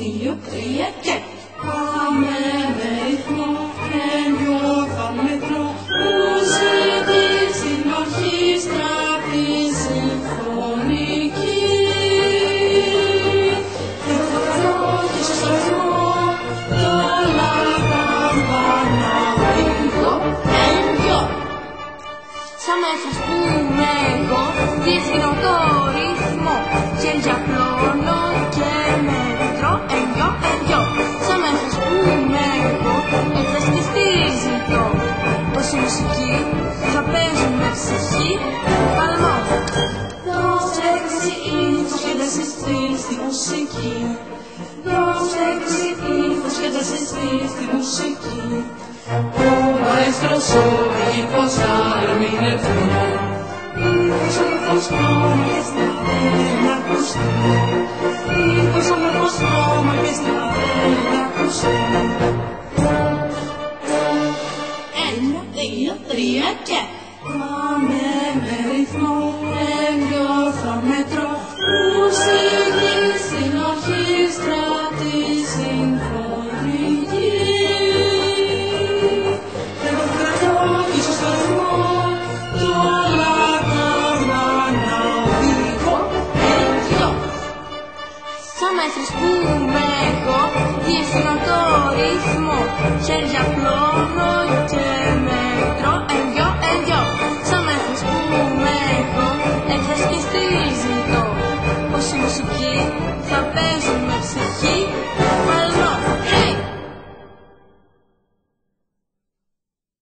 δύο, τρία και πάμε με ρυθμό, έγκυο θα μετρώ, μουσική στην ορχήστρα τη συμφωνική. Και το κρατώ και στο σταθμό, το λακαμπάνα βρίσκω, έγκυο. Σαν μέσα ας πούμε εγώ, διευθύνω το ρυθμό, χέρια πλώνω και με βιτρώ, έγκυο, έγκυο. Σαν μέσα ας πούμε εγώ, εκφραστική στη ζητώ, πως η μουσική θα παίζει με ψυχή, παλμό. Δώστε έκρηση ύφος και τα συστήσεις στη μουσική. Δώστε έκρηση ύφος και τα συστήσεις στη μουσική. Ο μαέστρος ο ύφος άλλο μην ευθυνώ. Ύφος όμορφος χρώμα και στην θέλει να ακουστεί. Ύφος όμορφος χρώμα και στην θέλει να ακουστεί. Ένα, δύο, τρία και πάμε με ρυθμό, έγκυο θα μετρώ, μουσική στην ορχήστρα τη συμφωνική. Εγώ θα κρατώ και στο σταθμό, το λακαμπάνα οδηγώ, έγκυο. Σαν μέσα ας πούμε εγώ, διευθύνω το ρυθμό, χέρια πλώνω